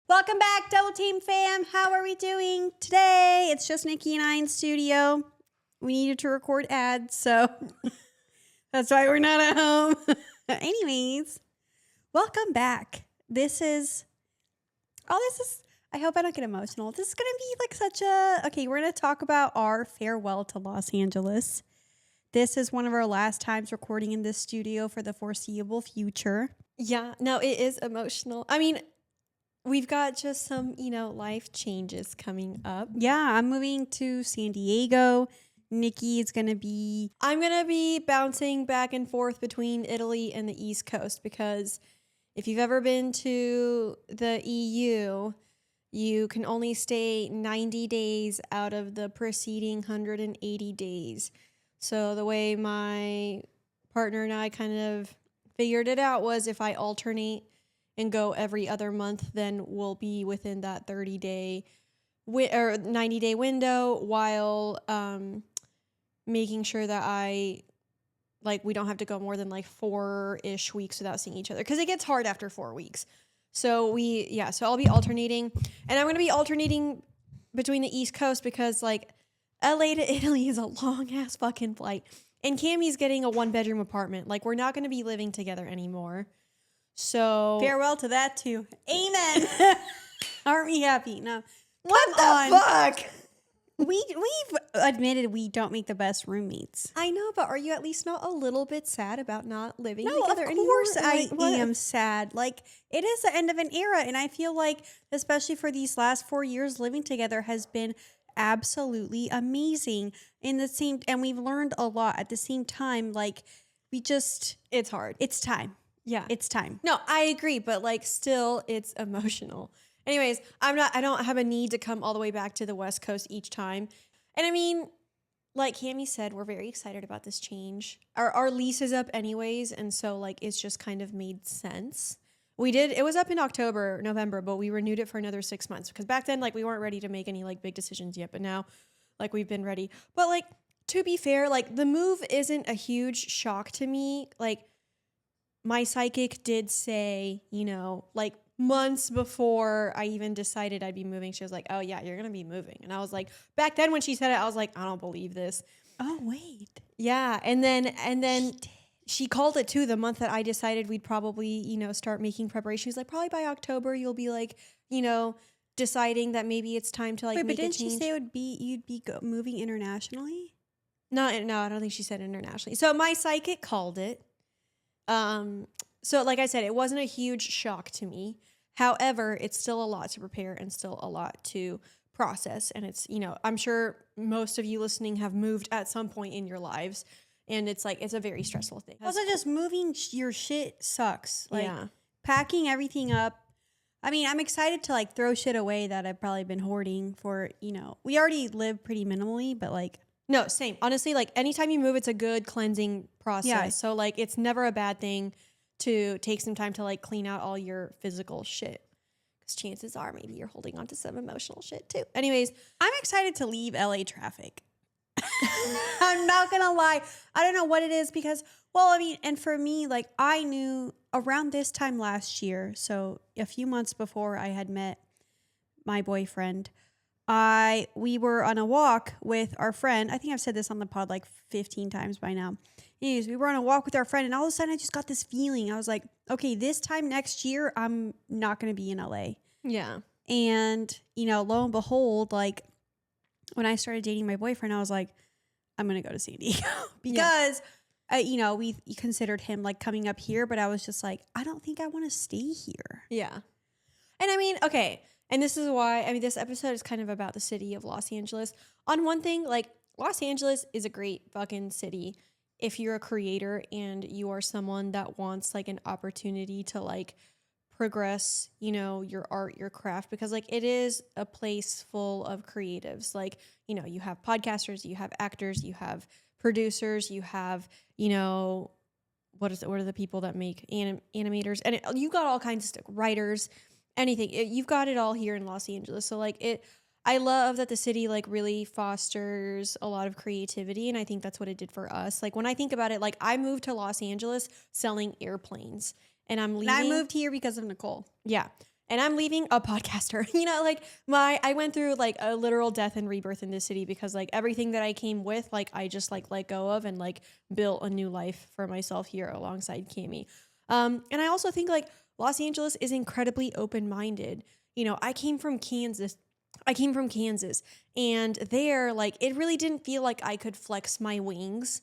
Welcome back, Double Team fam. How are we doing today? It's just Nikki and I in studio. We needed to record ads, so that's why we're not at home. Anyways, welcome back. I hope I don't get emotional. This is going to be like we're going to talk about our farewell to Los Angeles. This is one of our last times recording in this studio for the foreseeable future. Yeah, no, it is emotional. I mean, we've got just some, life changes coming up. Yeah, I'm moving to San Diego. Nikki is going to I'm going to be bouncing back and forth between Italy and the East Coast because if you've ever been to the EU, you can only stay 90 days out of the preceding 180 days. So the way my partner and I kind of figured it out was if I alternate and go every other month, then we'll be within that 30-day or 90-day window while making sure that we don't have to go more than 4-ish weeks without seeing each other because it gets hard after 4 weeks. So I'll be alternating, and I'm going to be alternating between the East Coast because LA to Italy is a long ass fucking flight. And Cammie's getting a 1-bedroom apartment. We're not going to be living together anymore. So farewell to that too. Amen. Aren't we happy? No. What the fuck? We've admitted we don't make the best roommates. I know, but are you at least not a little bit sad about not living No, together anymore? of course I am sad. It is the end of an era, and I feel like, especially for these last 4 years, living together has been absolutely amazing. And we've learned a lot at the same time. It's hard. It's time. Yeah. It's time. No, I agree, but still it's emotional. Anyways, I don't have a need to come all the way back to the West Coast each time. And I mean, like Cammie said, we're very excited about this change. Our lease is up anyways, and so it's just kind of made sense. It was up in November, but we renewed it for another 6 months because back then we weren't ready to make any big decisions yet, but now we've been ready. But to be fair, the move isn't a huge shock to me. My psychic did say, months before I even decided I'd be moving, she was like, oh yeah, you're going to be moving. And I was like, back then when she said it, I was like, I don't believe this. Oh, wait. Yeah. And then she called it too, the month that I decided we'd probably, start making preparations. Probably by October, you'll be deciding that maybe it's time to wait, make but a didn't change. she say you'd be moving internationally? No, I don't think she said internationally. So my psychic called it. So like I said, it wasn't a huge shock to me. However, it's still a lot to prepare and still a lot to process. And it's, I'm sure most of you listening have moved at some point in your lives. And it's it's a very stressful thing. Also, just moving your shit sucks. Yeah. Packing everything up. I mean, I'm excited to throw shit away that I've probably been hoarding for, we already live pretty minimally, but No, same. Honestly, anytime you move, it's a good cleansing process. Yeah. So it's never a bad thing to take some time to clean out all your physical shit. Because chances are maybe you're holding on to some emotional shit too. Anyways, I'm excited to leave LA traffic. I'm not going to lie. I don't know what it is because, and for me, I knew around this time last year, so a few months before I had met my boyfriend, we were on a walk with our friend. I think I've said this on the pod 15 times by now. Anyways, we were on a walk with our friend, and all of a sudden I just got this feeling. I was like, okay, this time next year, I'm not going to be in LA. yeah. And, lo and behold, when I started dating my boyfriend, I was like, I'm going to go to San Diego because, we considered him coming up here, but I was just I don't think I want to stay here. Yeah. And I mean, okay. And this is why, this episode is kind of about the city of Los Angeles. On one thing, Los Angeles is a great fucking city if you're a creator and you are someone that wants an opportunity to progress, your art, your craft, because it is a place full of creatives. You have podcasters, you have actors, you have producers, you have, what are the people that make animators, and you got all kinds of stuff, writers, anything. You've got it all here in Los Angeles. So I love that the city really fosters a lot of creativity, and I think that's what it did for us. When I think about it, I moved to Los Angeles selling airplanes, and I'm leaving. And I moved here because of Nicole. Yeah. and I'm leaving a podcaster. You know, like I went through like a literal death and rebirth in this city because like everything that I came with, like I just like let go of and like built a new life for myself here alongside Cammie. And I also think like Los Angeles is incredibly open-minded. You know, I came from Kansas, and there, like, it really didn't feel like I could flex my wings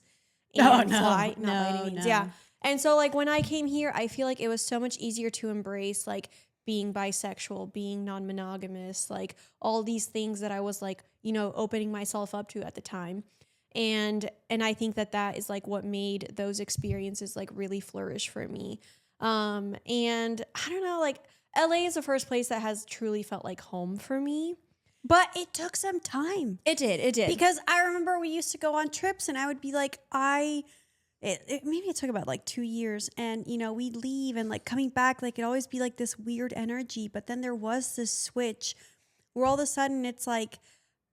and fly. Not by any means. Yeah. And so, like, when I came here, I feel like it was so much easier to embrace, like, being bisexual, being non-monogamous, like, all these things that I was, like, you know, opening myself up to at the time. And I think that is, like, what made those experiences, like, really flourish for me. And I don't know, like, LA is the first place that has truly felt like home for me. But it took some time. It did. Because I remember we used to go on trips and I would be like, maybe it took about like 2 years, and you know, we'd leave and like coming back, like it'd always be like this weird energy. But then there was this switch where all of a sudden it's like,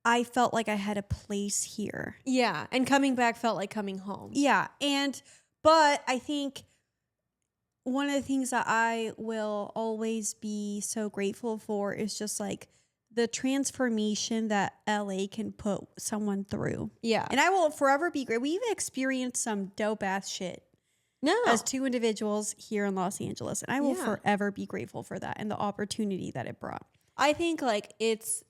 I felt like I had a place here. Yeah. And coming back felt like coming home. Yeah. But I think one of the things that I will always be so grateful for is just like the transformation that LA can put someone through. Yeah. And I will forever be great. We've experienced some dope ass shit as two individuals here in Los Angeles. And I will forever be grateful for that and the opportunity that it brought. I think like it's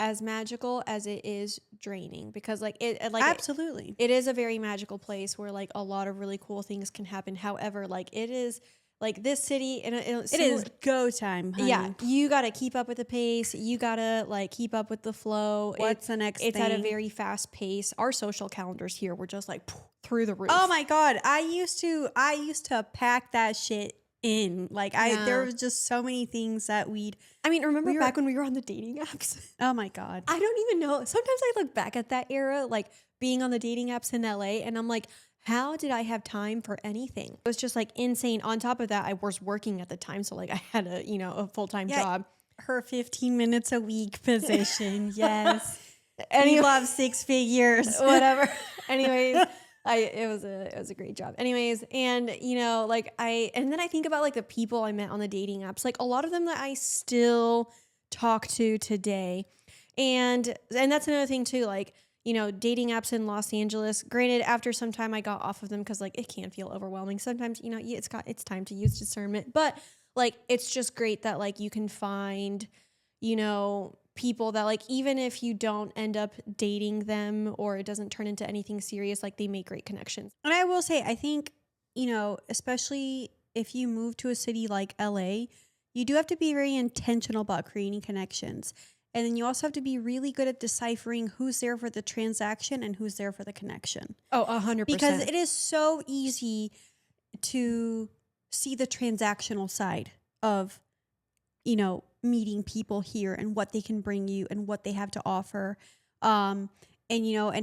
as magical as it is draining, because like Absolutely. it is a very magical place where like a lot of really cool things can happen. However, like it is like this city, and it is go time, honey. Yeah, you got to keep up with the pace. You got to like keep up with the flow. What's the next thing? It's at a very fast pace. Our social calendars here were just like through the roof. Oh my God. I used to pack that shit in. Like there was just so many things that remember back when we were on the dating apps? Oh my God. I don't even know. Sometimes I look back at that era, like being on the dating apps in LA, and I'm like, how did I have time for anything? It was just like insane. On top of that, I was working at the time. So like I had a full-time job. Her 15 minutes a week position. Yes. And you love 6 figures. Whatever. Anyways, it was a great job. Anyways, and and then I think about like the people I met on the dating apps, like a lot of them that I still talk to today. And that's another thing too, like, dating apps in Los Angeles. Granted, after some time I got off of them because like it can feel overwhelming. Sometimes, it's time to use discernment. But like it's just great that like you can find, people that like even if you don't end up dating them or it doesn't turn into anything serious, like they make great connections. And I will say, I think, especially if you move to a city like LA, you do have to be very intentional about creating connections. And then you also have to be really good at deciphering who's there for the transaction and who's there for the connection. Oh, 100%. Because it is so easy to see the transactional side of, meeting people here and what they can bring you and what they have to offer. And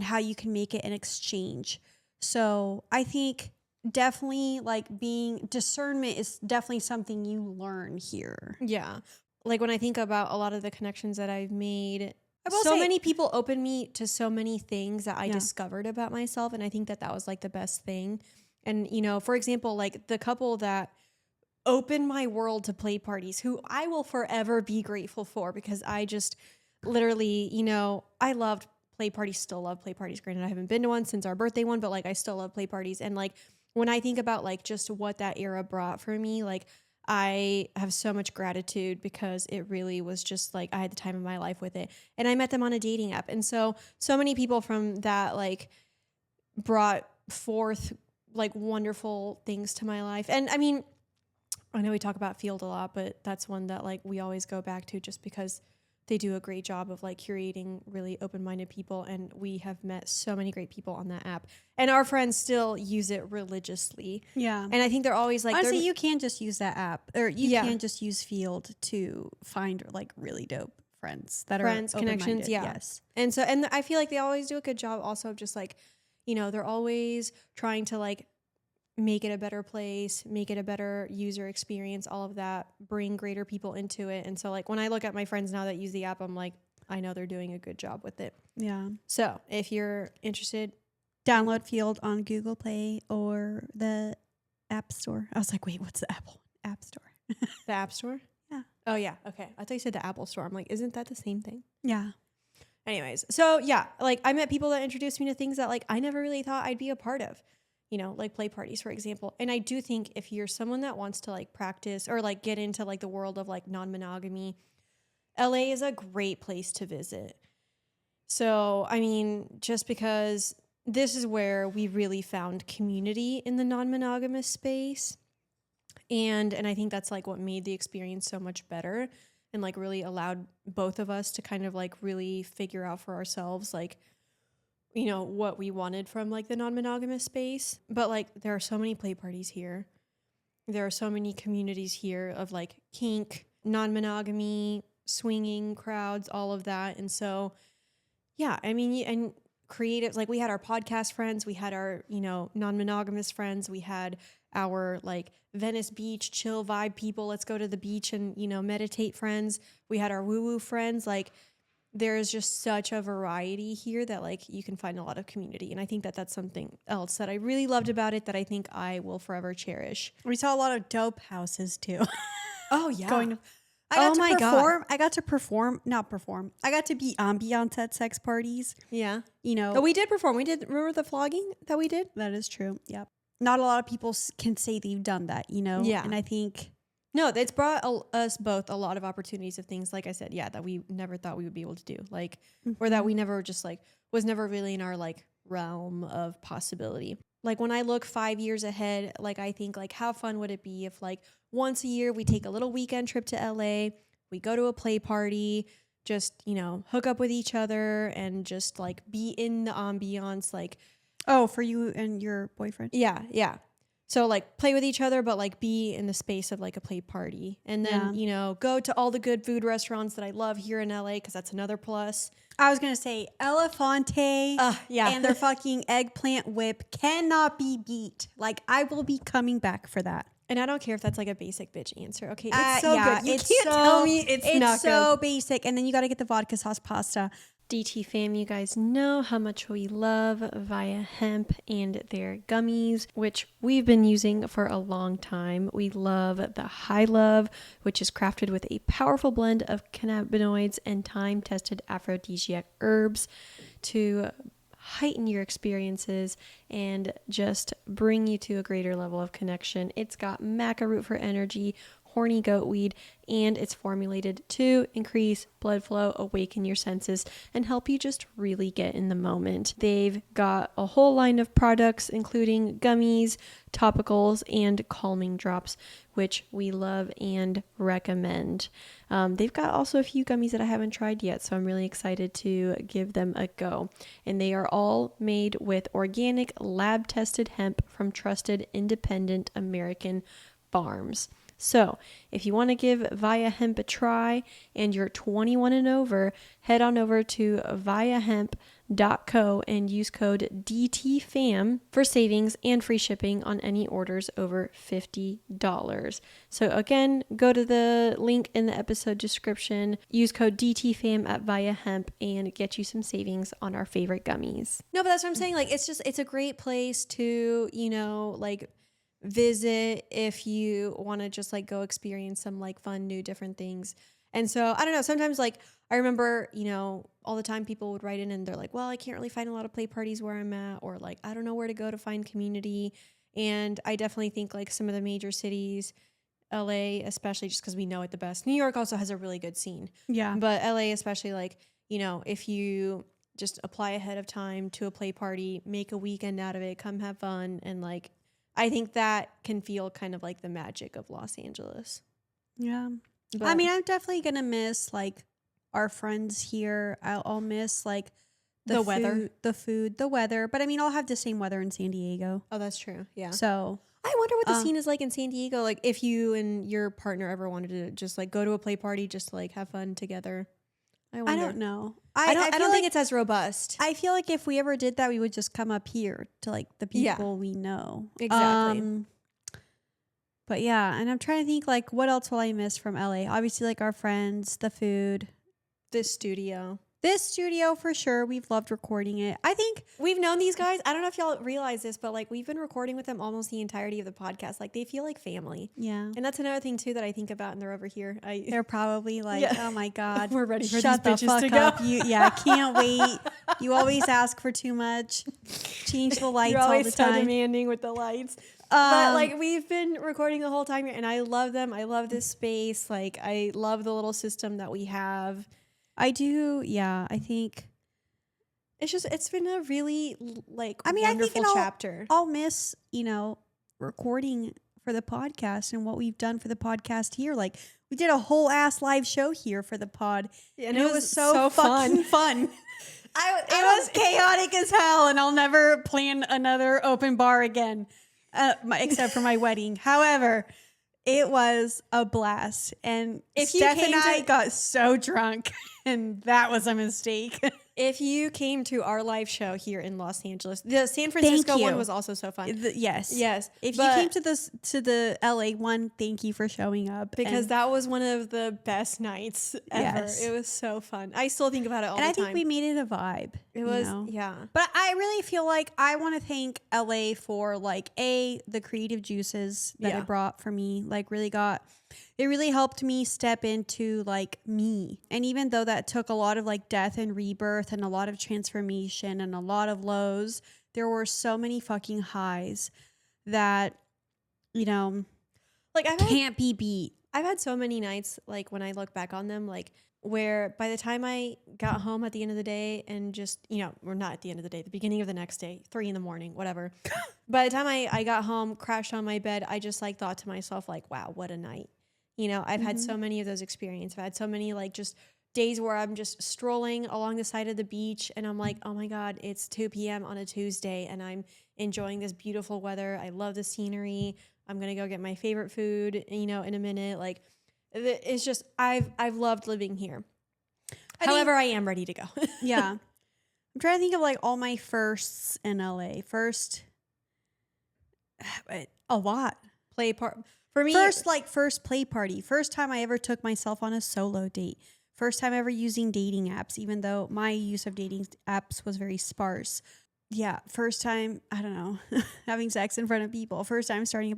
how you can make it an exchange. So I think definitely like discernment is definitely something you learn here. Yeah. Like when I think about a lot of the connections that I've made, many people opened me to so many things that I discovered about myself. And I think that was like the best thing. And, for example, like the couple that opened my world to play parties, who I will forever be grateful for, because I just literally, I loved play parties, still love play parties. Granted, I haven't been to one since our birthday one, but like I still love play parties. And like when I think about like just what that era brought for me, like I have so much gratitude because it really was just like I had the time of my life with it. And I met them on a dating app. And so many people from that like brought forth like wonderful things to my life. And I mean, I know we talk about Field a lot, but that's one that like we always go back to just because they do a great job of like curating really open-minded people. And we have met so many great people on that app, and our friends still use it religiously. Yeah. And I think they're always like, honestly, you can just use that app, or you can just use Field to find like really dope friends that are connections. Yeah. Yes. And so, and I feel like they always do a good job also of just like, they're always trying to like make it a better place, make it a better user experience, all of that, bring greater people into it. And so like when I look at my friends now that use the app, I'm like, I know they're doing a good job with it. Yeah. So if you're interested, download Field on Google Play or the App Store. I was like, wait, what's the Apple App Store? The App Store? Yeah. Oh, yeah. Okay. I thought you said the Apple Store. I'm like, isn't that the same thing? Yeah. Anyways, so yeah, like I met people that introduced me to things that like I never really thought I'd be a part of, you know, like play parties, for example. And I do think if you're someone that wants to like practice or like get into like the world of like non-monogamy, LA is a great place to visit. So, I mean, just because this is where we really found community in the non-monogamous space. And I think that's like what made the experience so much better and like really allowed both of us to kind of like really figure out for ourselves like, you know, what we wanted from like the non-monogamous space. But like there are so many play parties here. There are so many communities here of like kink, non-monogamy, swinging crowds, all of that. And so yeah, I mean, and creatives, like we had our podcast friends, we had our, you know, non-monogamous friends, we had our like Venice Beach chill vibe people, let's go to the beach and, you know, meditate friends. We had our woo-woo friends. Like there's just such a variety here that like you can find a lot of community. And I think that that's something else that I really loved about it that I think I will forever cherish. We saw a lot of dope houses too. Oh yeah. I got to perform. I got to be ambiance at sex parties. Yeah. You know. Oh, we did perform. We did. Remember the flogging that we did? That is true. Yep. Not a lot of people can say they've done that, you know? Yeah. And I think. No, it's brought us both a lot of opportunities of things, like I said, yeah, that we never thought we would be able to do. Like, or that we never just like, was never really in our like realm of possibility. Like when I look 5 years ahead, like I think like how fun would it be if like once a year we take a little weekend trip to LA, we go to a play party, just, you know, hook up with each other and just like be in the ambiance. Like, oh, for you and your boyfriend? Yeah, yeah. So like play with each other, but like be in the space of like a play party. And then, you know, go to all the good food restaurants that I love here in LA because that's another plus. I was going to say Elefante yeah. and their fucking eggplant whip cannot be beat. Like I will be coming back for that. And I don't care if that's like a basic bitch answer. Okay, it's so good. You can't so, tell me it's not so good. basic. And then you got to get the vodka sauce pasta. DT fam, you guys know how much we love Via Hemp and their gummies, which we've been using for a long time. We love the High Love, which is crafted with a powerful blend of cannabinoids and time-tested aphrodisiac herbs to heighten your experiences and just bring you to a greater level of connection. It's got maca root for energy, horny goat weed, and it's formulated to increase blood flow, awaken your senses, and help you just really get in the moment. They've got a whole line of products, including gummies, topicals, and calming drops, which we love and recommend. They've got also a few gummies that I haven't tried yet, so I'm really excited to give them a go. And they are all made with organic, lab-tested hemp from trusted, independent American farms. So if you want to give Via Hemp a try and you're 21 and over, head on over to viahemp.co and use code DTFAM for savings and free shipping on any orders over $50. So again, go to the link in the episode description, use code DTFAM at Via Hemp and get you some savings on our favorite gummies. No, but that's what I'm saying. Like, it's a great place to, you know, like visit if you want to just like go experience some like fun new different things. And so I don't know, sometimes like I remember, you know, all the time people would write in and they're like, well, I can't really find a lot of play parties where I'm at, or like I don't know where to go to find community. And I definitely think like some of the major cities, LA especially, just because we know it the best. New York also has a really good scene, but LA especially, like, you know, if you just apply ahead of time to a play party, make a weekend out of it, come have fun, and like I think that can feel kind of like the magic of Los Angeles. Yeah. But I mean, I'm definitely going to miss like our friends here. I'll miss like the weather, the food, the weather. But I mean, I'll have the same weather in San Diego. Oh, that's true. Yeah. So I wonder what the scene is like in San Diego. Like if you and your partner ever wanted to just like go to a play party, just to, like have fun together. I don't know. I don't think like, it's as robust. I feel like if we ever did that, we would just come up here to like the people we know. Exactly. But yeah, and I'm trying to think like what else will I miss from LA? Obviously like our friends, the food, This studio. This studio for sure. We've loved recording it. I think We've known these guys. I don't know if y'all realize this, but like we've been recording with them almost the entirety of the podcast. Like they feel like family. yeah. And that's another thing too that I think about, and they're over here. They're probably like, Yeah. oh my God. We're ready for Shut these the bitches fuck to go. up. I can't wait. You always ask for too much. Change the lights You're all always the so time. demanding with the lights. But like we've been recording the whole time, and I love them. I love this space. Like I love the little system that we have. I do. Yeah. I think. It's been a really like I think wonderful I'll- chapter. I'll miss, recording for the podcast and what we've done for the podcast here. Like we did a whole ass live show here for the pod. And it was so fucking fun. It was chaotic as hell, and I'll never plan another open bar again, except for my wedding. However, it was a blast, and If you Steph came and I to- got so drunk, and that was a mistake. If you came to our live show here in Los Angeles, the San Francisco one you. was also so fun. Yes, Yes. If but- you came to the LA one, thank you for showing up because and, that was one of the best nights ever. Yes. It was so fun. I still think about it all and the I time. think we made it a vibe. it you was know? yeah. But I really feel like I want to thank LA for like the creative juices that Yeah. it brought for me. Like it really helped me step into like me. And even though that took a lot of like death and rebirth and a lot of transformation and a lot of lows, there were so many fucking highs that, Like can't be beat. I've had so many nights, like when I look back on them, like where by the time I got home at the end of the day and just, we're not at the end of the day, the beginning of the next day, 3 a.m, whatever. By the time I got home, crashed on my bed, I just like thought to myself, like, wow, what a night. I've had so many of those experiences. I've had so many like just days where I'm just strolling along the side of the beach and I'm like, oh my God, it's 2 p.m. on a Tuesday and I'm enjoying this beautiful weather. I love the scenery. I'm going to go get my favorite food, in a minute. Like it's just, I've loved living here. However, I am ready to go. Yeah. I'm trying to think of like all my firsts in LA. First, a lot. For me, First play party. First time I ever took myself on a solo date. First time ever using dating apps, even though my use of dating apps was very sparse. Yeah. First time, I don't know, having sex in front of people. First time starting a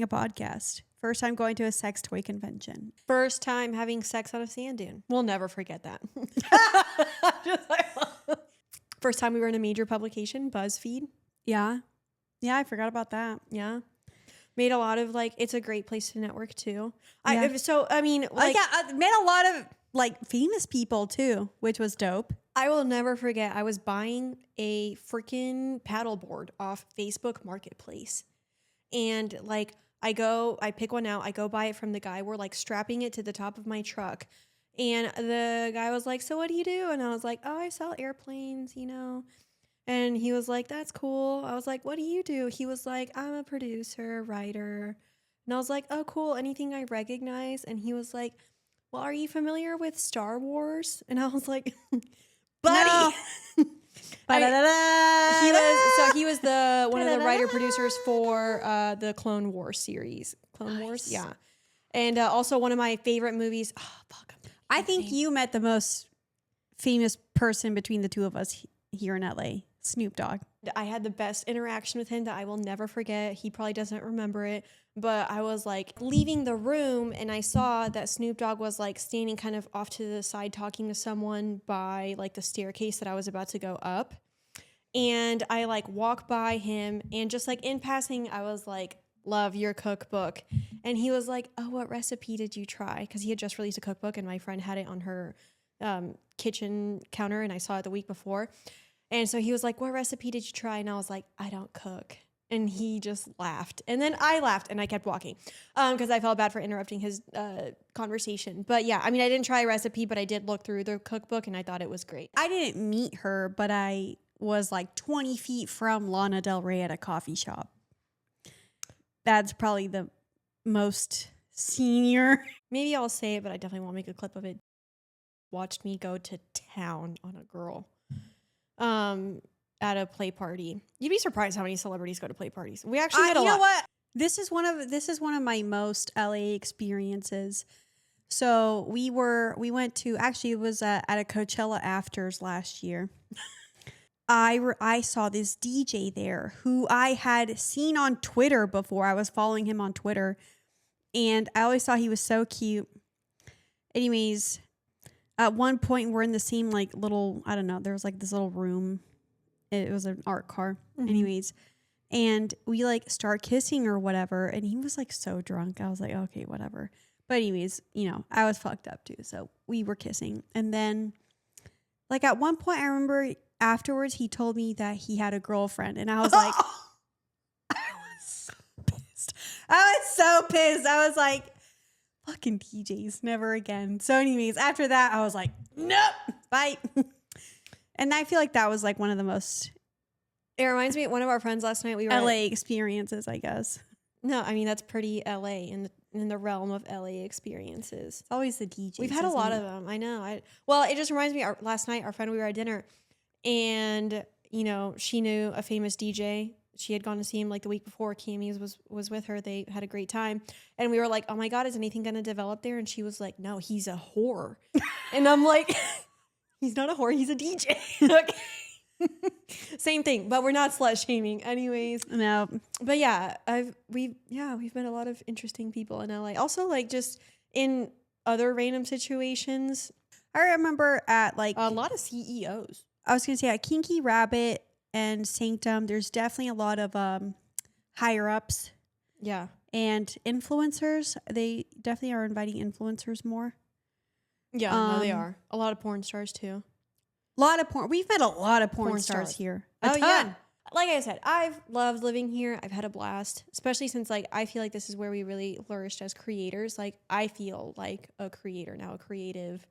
podcast. First time going to a sex toy convention. first time having sex on a sand dune. We'll never forget that. First time we were in a major publication, BuzzFeed. Yeah. Yeah, I forgot about that. Yeah. Made a lot of it's a great place to network too. Yeah. I met a lot of like famous people too, which was dope. I will never forget. I was buying a freaking paddleboard off Facebook Marketplace. And I pick one out, I go buy it from the guy. We're strapping it to the top of my truck. And the guy was like, so what do you do? And I was like, oh, I sell airplanes, And he was like, that's cool. I was like, what do you do? He was like, I'm a producer, writer. And I was like, oh, cool. Anything I recognize? And he was like, well, are you familiar with Star Wars? And I was like, buddy. No. He was one of the writer producers for the Clone Wars series. Clone Wars, yeah. And also one of my favorite movies. Oh, fuck. I think you met the most famous person between the two of us here in LA, Snoop Dogg. I had the best interaction with him that I will never forget. He probably doesn't remember it, but I was leaving the room and I saw that Snoop Dogg was standing kind of off to the side talking to someone by the staircase that I was about to go up. And I walk by him and just in passing, I was like, love your cookbook. And he was like, oh, what recipe did you try? Because he had just released a cookbook and my friend had it on her kitchen counter and I saw it the week before. And so he was like, what recipe did you try? And I was like, I don't cook. And he just laughed. And then I laughed and I kept walking because I felt bad for interrupting his conversation. But yeah, I didn't try a recipe, but I did look through the cookbook and I thought it was great. I didn't meet her, but I was 20 feet from Lana Del Rey at a coffee shop. That's probably the most senior. Maybe I'll say it, but I definitely won't make a clip of it. Watched me go to town on a girl at a play party. You'd be surprised how many celebrities go to play parties. We actually had a lot. You know what? This is one of my most LA experiences. So we went to, actually it was at a Coachella afters last year. I saw this DJ there who I had seen on Twitter before. I was following him on Twitter and I always thought he was so cute. Anyways, at one point we're in the same like little, I don't know, there was like this little room. It was an art car. Mm-hmm. Anyways, and we like start kissing or whatever. And he was like so drunk. I was like, okay, whatever. But anyways, you know, I was fucked up too. So we were kissing. And then like at one point I remember afterwards he told me that he had a girlfriend. And I was like, I was so pissed. I was like, fucking DJs, never again. So anyways, after that I was like, nope, bye. And I feel like that was like one of the most It reminds me of one of our friends last night. We were LA experiences, I guess. No, I mean that's pretty LA in the realm of LA experiences. It's always the DJs. We've had a lot of them. I know. Well, it just reminds me. Last night, our friend, we were at dinner, and you know, she knew a famous DJ. She had gone to see him like the week before. Cammy's was with her. They had a great time, and we were like, "Oh my God, is anything going to develop there?" And she was like, "No, he's a whore," and I'm like, "He's not a whore. He's a DJ." Okay. Same thing, but we're not slut shaming anyways. No. But yeah, we've met a lot of interesting people in LA. Also like just in other random situations. I remember at like A lot of CEOs. I was gonna say at Kinky Rabbit and Sanctum, there's definitely a lot of higher ups. Yeah. And influencers. They definitely are inviting influencers more. Yeah, no, they are. A lot of porn stars too. A lot of porn. We've met a lot of porn stars here. A ton. Yeah. Like I said, I've loved living here. I've had a blast, especially since like I feel like this is where we really flourished as creators. Like I feel like a creator now, a creative,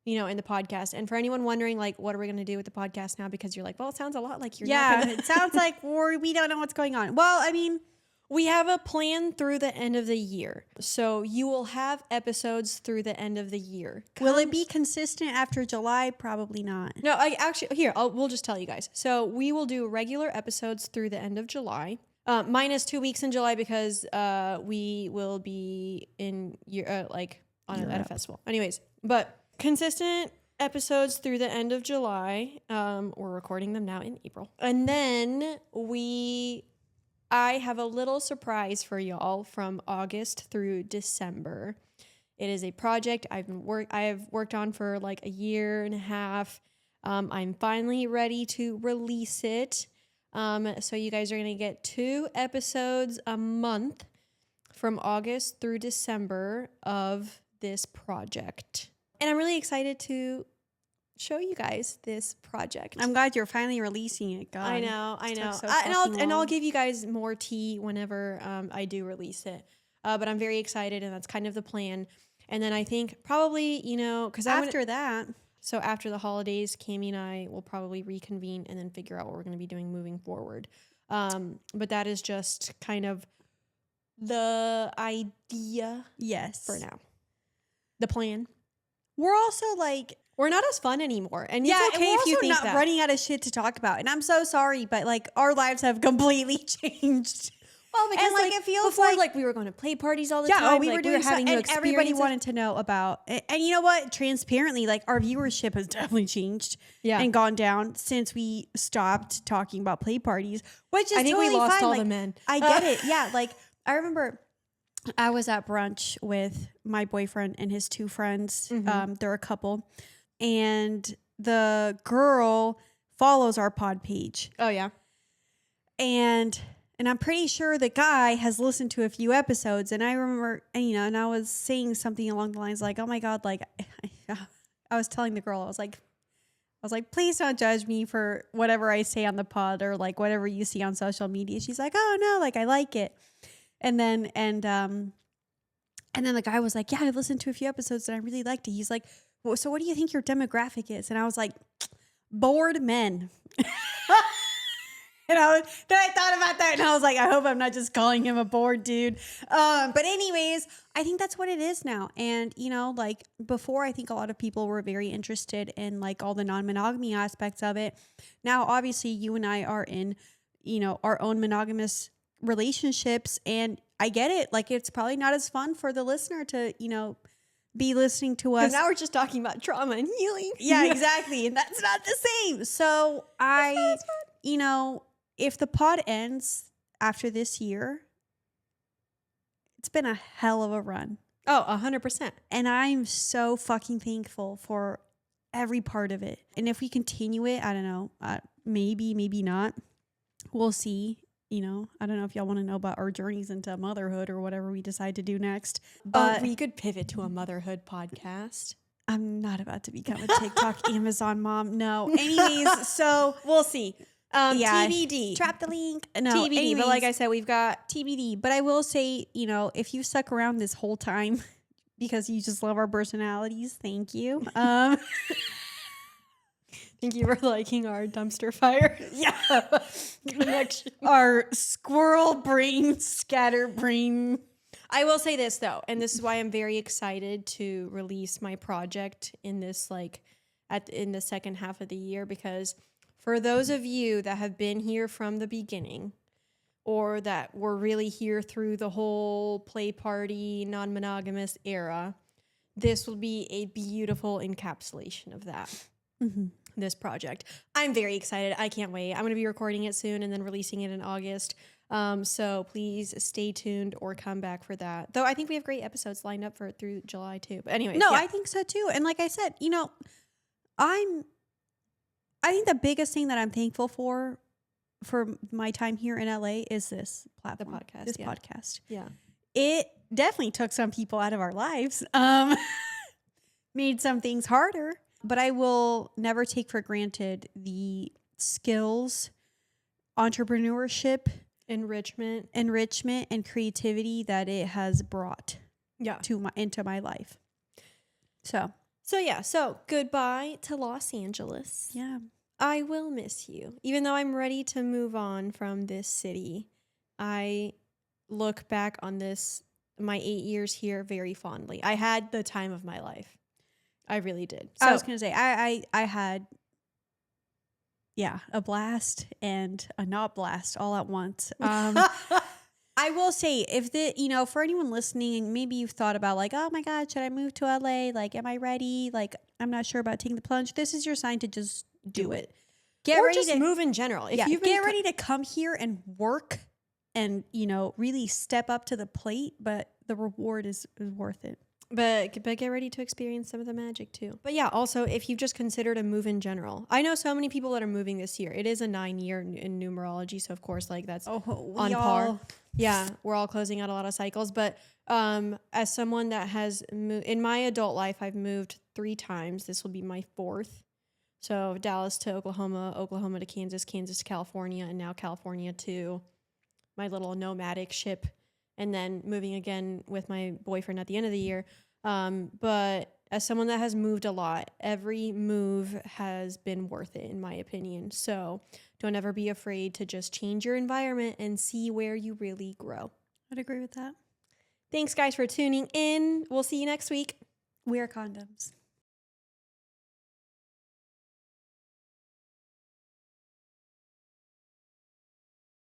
you know, in the podcast. And for anyone wondering, like, what are we going to do with the podcast now? Because you're like, well, it sounds a lot like you're. Yeah, it sounds like we don't know what's going on. Well, I mean, we have a plan through the end of the year. So you will have episodes through the end of the year. Will it be consistent after July? Probably not. No, we'll just tell you guys. So we will do regular episodes through the end of July, minus 2 weeks in July because we will be at a festival. Anyways, but consistent episodes through the end of July. We're recording them now in April. And then I have a little surprise for y'all from August through December. It is a project I have worked on for like a year and a half. I'm finally ready to release it. So you guys are going to get 2 episodes a month from August through December of this project. And I'm really excited to show you guys this project. I'm glad you're finally releasing it. God, I know. So And I'll give you guys more tea whenever I do release it. But I'm very excited, and that's kind of the plan. And then I think probably, you know, because after that, so after the holidays, Cammie and I will probably reconvene and then figure out what we're going to be doing moving forward. But that is just kind of the idea. Yes, for now, the plan. We're also like. We're not as fun anymore. And yeah, it's okay and if you think not running out of shit to talk about. And I'm so sorry, but like our lives have completely changed. Well, because and like it feels before, like we were going to play parties all the time. Oh, we were doing having and everybody wanted to know about. And you know what? Transparently, like our viewership has definitely changed and gone down since we stopped talking about play parties, which is I think totally we lost fine. all Like, the men. I get it. Yeah, like I remember I was at brunch with my boyfriend and his 2 friends. Mm-hmm. They're a couple. And the girl follows our pod page. Oh, yeah. And I'm pretty sure the guy has listened to a few episodes. And I remember, and I was saying something along the lines like, oh my God, like I was telling the girl, I was like, please don't judge me for whatever I say on the pod or like whatever you see on social media. She's like, oh no, like I like it. And then the guy was like, yeah, I listened to a few episodes and I really liked it. He's like, well, so what do you think your demographic is? And I was like, bored men. Then I thought about that and I was like, I hope I'm not just calling him a bored dude. But anyways, I think that's what it is now. And, like before, I think a lot of people were very interested in like all the non-monogamy aspects of it. Now, obviously, you and I are in, our own monogamous relationships. And I get it. Like, it's probably not as fun for the listener to, be listening to us. Because now we're just talking about trauma and healing. Yeah, exactly. And that's not the same. So you know, if the pod ends after this year, it's been a hell of a run. Oh, 100%. And I'm so fucking thankful for every part of it. And if we continue it, I don't know, maybe not. We'll see. You know, I don't know if y'all want to know about our journeys into motherhood or whatever we decide to do next. But we could pivot to a motherhood podcast. I'm not about to become a TikTok Amazon mom. No. Anyways, so we'll see. TBD. Trap the link. No, TBD. anyways, But like I said, we've got TBD. But I will say, you know, if you stuck around this whole time because you just love our personalities, thank you. Thank you for liking our dumpster fire. Yeah. Connection. Our squirrel brain, scatter brain. I will say this though, and this is why I'm very excited to release my project in this in the second half of the year, because for those of you that have been here from the beginning, or that were really here through the whole play party, non-monogamous era, this will be a beautiful encapsulation of that. Mm-hmm. This project. I'm very excited. I can't wait. I'm going to be recording it soon and then releasing it in August. So please stay tuned or come back for that. Though I think we have great episodes lined up for through July too. But anyway, no, I think so too. And like I said, you know, I think the biggest thing that I'm thankful for my time here in LA is this platform, the podcast. This podcast. Yeah. It definitely took some people out of our lives. Made some things harder. But I will never take for granted the skills, entrepreneurship, enrichment, and creativity that it has brought into my life. So goodbye to Los Angeles. Yeah. I will miss you. Even though I'm ready to move on from this city, I look back on my 8 years here very fondly. I had the time of my life. I really did. So, I was going to say, I had, a blast and a not blast all at once. I will say, for anyone listening, maybe you've thought about like, oh my God, should I move to LA? Like, am I ready? Like, I'm not sure about taking the plunge. This is your sign to just do it. Get ready to move in general. If you get ready to come here and work and, really step up to the plate, but the reward is worth it. But get ready to experience some of the magic too. But yeah, also if you've just considered a move in general, I know so many people that are moving this year. It is a 9-year in numerology, so of course, like that's on par. Yeah, we're all closing out a lot of cycles. But as someone that has moved in my adult life, I've moved 3 times. This will be my 4th. So Dallas to Oklahoma, Oklahoma to Kansas, Kansas to California, and now California to my little nomadic ship. And then moving again with my boyfriend at the end of the year. But as someone that has moved a lot, every move has been worth it, in my opinion. So don't ever be afraid to just change your environment and see where you really grow. I'd agree with that. Thanks, guys, for tuning in. We'll see you next week. Wear condoms.